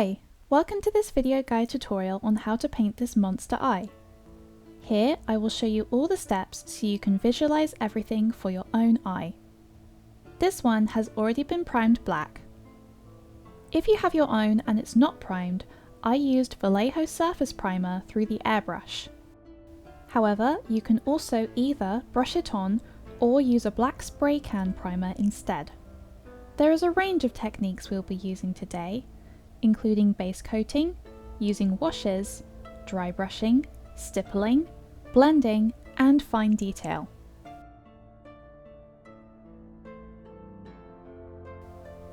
Hi! Welcome to this video guide tutorial on how to paint this monster eye. Here I will show you all the steps so you can visualize everything for your own eye. This one has already been primed black. If you have your own and it's not primed, I used Vallejo Surface Primer through the airbrush. However, you can also either brush it on or use a black spray can primer instead. There is a range of techniques we'll be using today, including base coating, using washes, dry brushing, stippling, blending, and fine detail.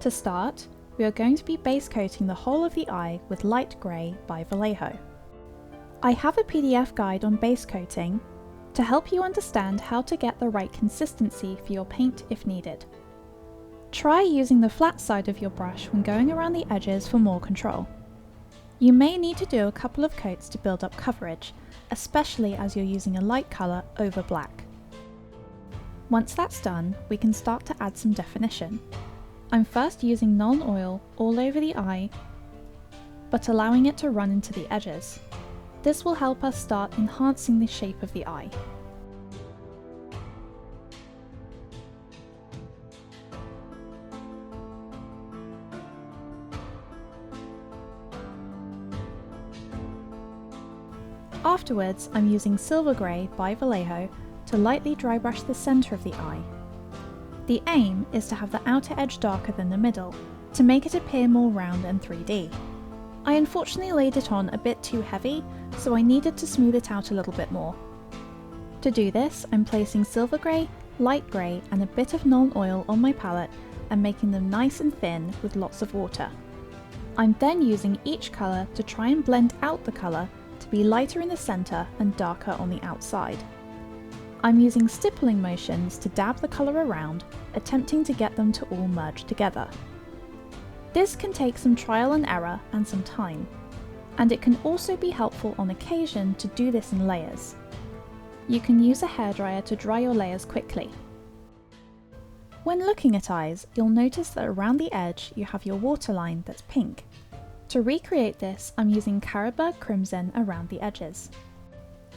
To start, we are going to be base coating the whole of the eye with Light Grey by Vallejo. I have a PDF guide on base coating to help you understand how to get the right consistency for your paint if needed. Try using the flat side of your brush when going around the edges for more control. You may need to do a couple of coats to build up coverage, especially as you're using a light colour over black. Once that's done, we can start to add some definition. I'm first using Nuln Oil all over the eye, but allowing it to run into the edges. This will help us start enhancing the shape of the eye. Afterwards, I'm using Silver Grey by Vallejo to lightly dry brush the centre of the eye. The aim is to have the outer edge darker than the middle, to make it appear more round and 3D. I unfortunately laid it on a bit too heavy, so I needed to smooth it out a little bit more. To do this, I'm placing Silver Grey, Light Grey and a bit of Nuln Oil on my palette and making them nice and thin with lots of water. I'm then using each colour to try and blend out the colour to be lighter in the centre and darker on the outside. I'm using stippling motions to dab the colour around, attempting to get them to all merge together. This can take some trial and error and some time, and it can also be helpful on occasion to do this in layers. You can use a hairdryer to dry your layers quickly. When looking at eyes, you'll notice that around the edge you have your waterline that's pink. To recreate this, I'm using Carroburg Crimson around the edges.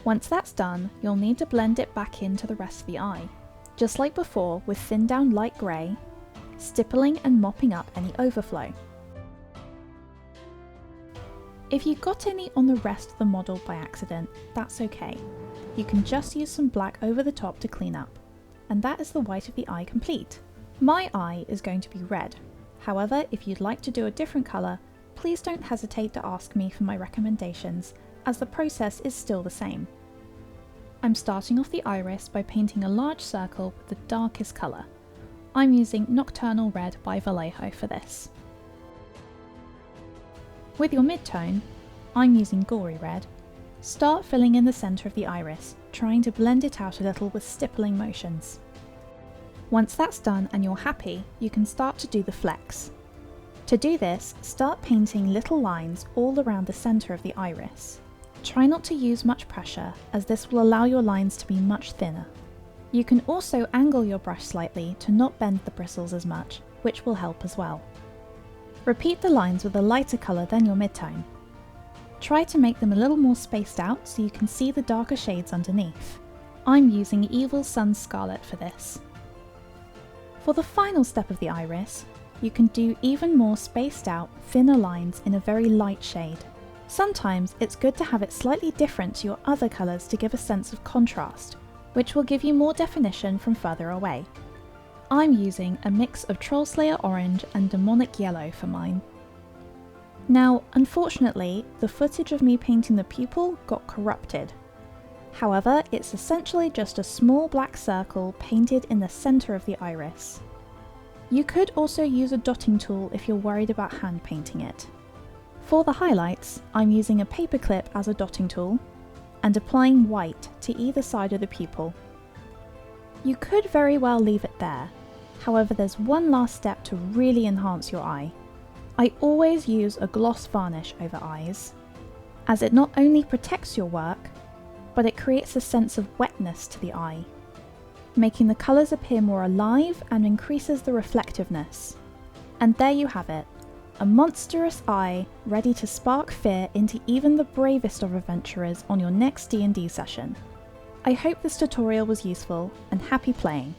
Once that's done, you'll need to blend it back into the rest of the eye, just like before with thinned down light grey, stippling and mopping up any overflow. If you got any on the rest of the model by accident, that's okay. You can just use some black over the top to clean up, and that is the white of the eye complete. My eye is going to be red. However, if you'd like to do a different colour, please don't hesitate to ask me for my recommendations, as the process is still the same. I'm starting off the iris by painting a large circle with the darkest colour. I'm using Nocturnal Red by Vallejo for this. With your midtone, I'm using Gory Red. Start filling in the centre of the iris, trying to blend it out a little with stippling motions. Once that's done and you're happy, you can start to do the flecks. To do this, start painting little lines all around the centre of the iris. Try not to use much pressure, as this will allow your lines to be much thinner. You can also angle your brush slightly to not bend the bristles as much, which will help as well. Repeat the lines with a lighter colour than your midtone. Try to make them a little more spaced out so you can see the darker shades underneath. I'm using Evil Sunz Scarlet for this. For the final step of the iris, you can do even more spaced out, thinner lines in a very light shade. Sometimes it's good to have it slightly different to your other colours to give a sense of contrast, which will give you more definition from further away. I'm using a mix of Trollslayer Orange and Demonic Yellow for mine. Now, unfortunately, the footage of me painting the pupil got corrupted. However, it's essentially just a small black circle painted in the centre of the iris. You could also use a dotting tool if you're worried about hand painting it. For the highlights, I'm using a paperclip as a dotting tool and applying white to either side of the pupil. You could very well leave it there, however there's one last step to really enhance your eye. I always use a gloss varnish over eyes, as it not only protects your work, but it creates a sense of wetness to the eye, making the colours appear more alive and increases the reflectiveness. And there you have it, a monstrous eye ready to spark fear into even the bravest of adventurers on your next D&D session. I hope this tutorial was useful, and happy playing!